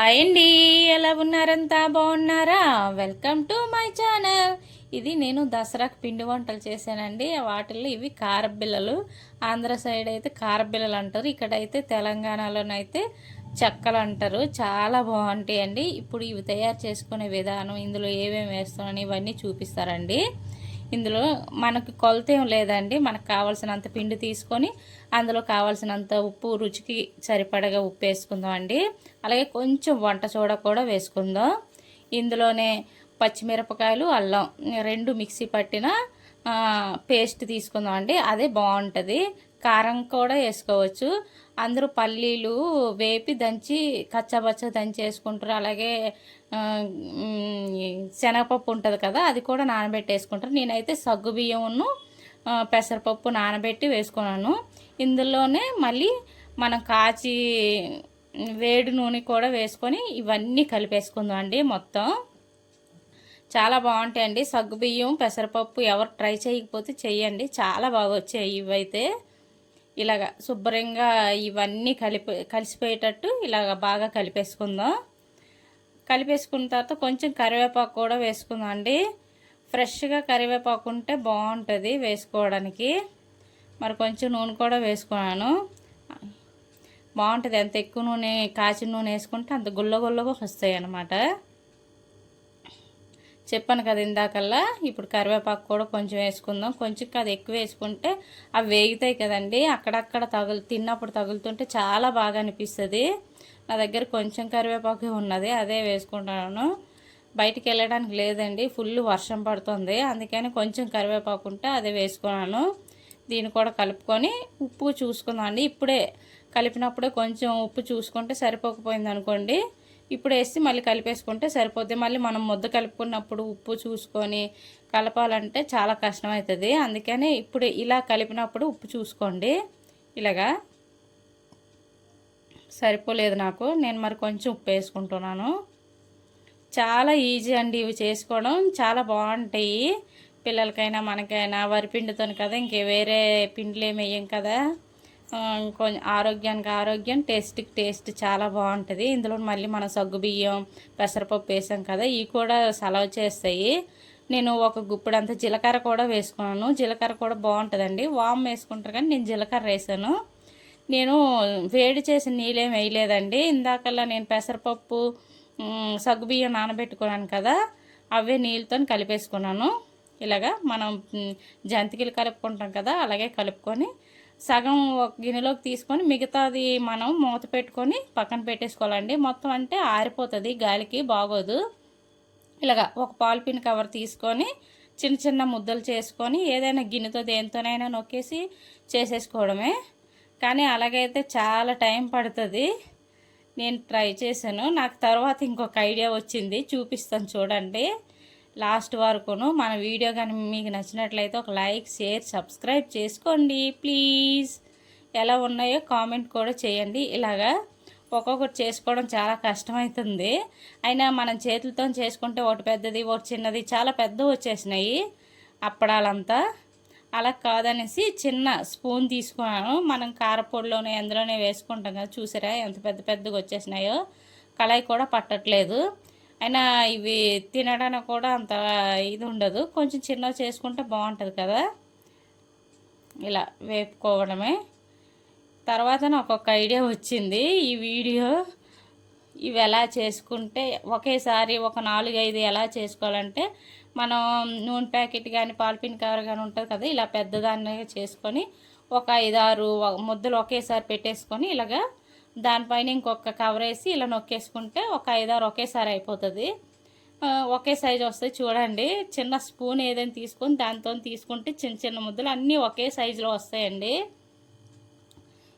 Hi అండి, ఎలా ఉన్నారంతా? బాగున్నారా? Welcome to my channel. ఇది నేను దసరాకు పిండి వంటలు చేశానండి. వాటిల్లో ఇవి కారబిల్లలు. ఆంధ్ర సైడ్ అయితే కారబిల్లలు అంటారు, ఇక్కడైతే తెలంగాణలోనైతే చెక్కలు అంటారు. చాలా బాగుంటాయండి. ఇప్పుడు ఇవి తయారు చేసుకునే విధానం, ఇందులో ఏమేమి వేస్తామని ఇవన్నీ చూపిస్తారండి. ఇందులో మనకు కొలత ఏం లేదండి. మనకు కావాల్సినంత పిండి తీసుకొని అందులో కావాల్సినంత ఉప్పు, రుచికి సరిపడగా ఉప్పు వేసుకుందాం అండి. అలాగే కొంచెం వంట సోడా కూడా వేసుకుందాం. ఇందులోనే పచ్చిమిరపకాయలు, అల్లం రెండు మిక్సీ పట్టిన పేస్ట్ తీసుకుందాం అండి. అదే బాగుంటుంది. కారం కూడా వేసుకోవచ్చు. అందరూ పల్లీలు వేపి దంచి కచ్చాబచ్చా దంచి వేసుకుంటారు. అలాగే శనగపప్పు ఉంటుంది కదా, అది కూడా నానబెట్టేసుకుంటారు. నేనైతే సగ్గుబియ్యంను పెసరపప్పు నానబెట్టి వేసుకున్నాను. ఇందులోనే మళ్ళీ మనం కాచి వేడి నూనె కూడా వేసుకొని ఇవన్నీ కలిపేసుకుందాం అండి. మొత్తం చాలా బాగుంటాయండి. సగ్గుబియ్యం పెసరపప్పు ఎవరు ట్రై చేయకపోతే చెయ్యండి, చాలా బాగా వచ్చాయి ఇవైతే. ఇలాగ శుభ్రంగా ఇవన్నీ కలిసిపోయేటట్టు ఇలాగ బాగా కలిపేసుకుందాం. కలిపేసుకున్న తర్వాత కొంచెం కరివేపాకు కూడా వేసుకుందాం అండి. ఫ్రెష్గా కరివేపాకు ఉంటే బాగుంటుంది వేసుకోవడానికి. మరి కొంచెం నూనె కూడా వేసుకున్నాను, బాగుంటుంది. ఎంత ఎక్కువ నూనె, కాచిన నూనె వేసుకుంటే అంత గుల్లగుల్లగా వస్తాయి అన్నమాట. చెప్పాను కదా ఇందాకల్లా. ఇప్పుడు కరివేపాకు కూడా కొంచెం వేసుకుందాం. కొంచెం అది ఎక్కువ వేసుకుంటే అవి వేగుతాయి కదండి, అక్కడక్కడ తిన్నప్పుడు తగులుతుంటే చాలా బాగా అనిపిస్తుంది. నా దగ్గర కొంచెం కరివేపాకు ఉన్నది, అదే వేసుకుంటున్నాను. బయటికి వెళ్ళడానికి లేదండి, ఫుల్ వర్షం పడుతుంది, అందుకని కొంచెం కరివేపాకు ఉంటే అదే వేసుకున్నాను. దీన్ని కూడా కలుపుకొని ఉప్పు చూసుకుందాం అండి. ఇప్పుడే కలిపినప్పుడే కొంచెం ఉప్పు చూసుకుంటే సరిపోకపోయింది అనుకోండి, ఇప్పుడు వేసి మళ్ళీ కలిపేసుకుంటే సరిపోద్ది. మళ్ళీ మనం ముద్ద కలుపుకున్నప్పుడు ఉప్పు చూసుకొని కలపాలంటే చాలా కష్టమవుతుంది. అందుకని ఇప్పుడు ఇలా కలిపినప్పుడు ఉప్పు చూసుకోండి. ఇలాగా సరిపోలేదు నాకు, నేను మరి కొంచెం ఉప్పు వేసుకుంటున్నాను. చాలా ఈజీ అండి ఇవి చేసుకోవడం, చాలా బాగుంటాయి. పిల్లలకైనా మనకైనా వరిపిండితో కదా, ఇంకే వేరే పిండిలు ఏమి వేయం కదా. కొంచెం ఆరోగ్యానికి ఆరోగ్యం, టేస్ట్కి టేస్ట్ చాలా బాగుంటుంది. ఇందులో మళ్ళీ మనం సగ్గుబియ్యం పెసరపప్పు వేసాం కదా, ఇవి కూడా సలవ చేస్తాయి. నేను ఒక గుప్పిడంత జీలకర్ర కూడా వేసుకున్నాను. జీలకర్ర కూడా బాగుంటుందండి. వామ్ వేసుకుంటారు కానీ నేను జీలకర్ర వేసాను. నేను వేడి చేసిన నీళ్ళేం వేయలేదండి. ఇందాకల్లా నేను పెసరపప్పు సగ్గుబియ్యం నానబెట్టుకున్నాను కదా, అవే నీళ్ళతో కలిపేసుకున్నాను. ఇలాగా మనం జంతికలు కలుపుకుంటాం కదా, అలాగే కలుపుకొని సగం ఒక గిన్నెలోకి తీసుకొని మిగతాది మనం మూత పెట్టుకొని పక్కన పెట్టేసుకోవాలండి. మొత్తం అంటే ఆరిపోతుంది, గాలికి బాగోదు. ఇలాగా ఒక పాలిథిన్ కవర్ తీసుకొని చిన్న చిన్న ముద్దలు చేసుకొని ఏదైనా గిన్నెతో దేనితోనైనా నొక్కేసి చేసేసుకోవడమే. కానీ అలాగైతే చాలా టైం పడుతుంది. నేను ట్రై చేశాను, నాకు తర్వాత ఇంకొక ఐడియా వచ్చింది, చూపిస్తాను చూడండి లాస్ట్ వరకును. మన వీడియో కానీ మీకు నచ్చినట్లయితే ఒక లైక్, షేర్, సబ్స్క్రైబ్ చేసుకోండి ప్లీజ్. ఎలా ఉన్నాయో కామెంట్ కూడా చేయండి. ఇలాగా ఒక్కొక్కటి చేసుకోవడం చాలా కష్టమవుతుంది. అయినా మనం చేతులతో చేసుకుంటే ఒకటి పెద్దది ఒకటి చిన్నది చాలా పెద్దవి వచ్చేసినాయి అప్పడాలంతా. అలా కాదనేసి చిన్న స్పూన్ తీసుకున్నాను. మనం కారపొడిలోనే ఎందులోనే వేసుకుంటాం కదా, చూసారా ఎంత పెద్ద పెద్దగా వచ్చేసినాయో. కళాయి కూడా పట్టట్లేదు. అయినా ఇవి తినడానికి కూడా అంత ఇది ఉండదు, కొంచెం చిన్నవి చేసుకుంటే బాగుంటుంది కదా. ఇలా వేపుకోవడమే. తర్వాత నాకు ఒక ఐడియా వచ్చింది. ఈ వీడియో ఇవి ఎలా చేసుకుంటే ఒకేసారి ఒక 4-5 ఎలా చేసుకోవాలంటే, మనం నూనె ప్యాకెట్ కానీ పాలిథిన్ కవర్ కానీ ఉంటుంది కదా, ఇలా పెద్దదాన్ని చేసుకొని ఒక 5-6 ముద్దలు ఒకేసారి పెట్టేసుకొని ఇలాగా దానిపైన ఇంకొక కవర్ వేసి ఇలా నొక్కేసుకుంటే ఒక 5-6 ఒకేసారి అయిపోతుంది. ఒకే సైజు వస్తాయి చూడండి. చిన్న స్పూన్ ఏదైనా తీసుకొని దాంతో తీసుకుంటే చిన్న చిన్న ముద్దలు అన్నీ ఒకే సైజులో వస్తాయండి.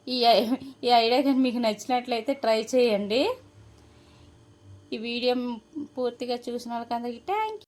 ఈ ఐడియా కానీ మీకు నచ్చినట్లయితే ట్రై చేయండి. ఈ వీడియో పూర్తిగా చూసిన వాళ్ళకి అందరికీ థ్యాంక్ యూ.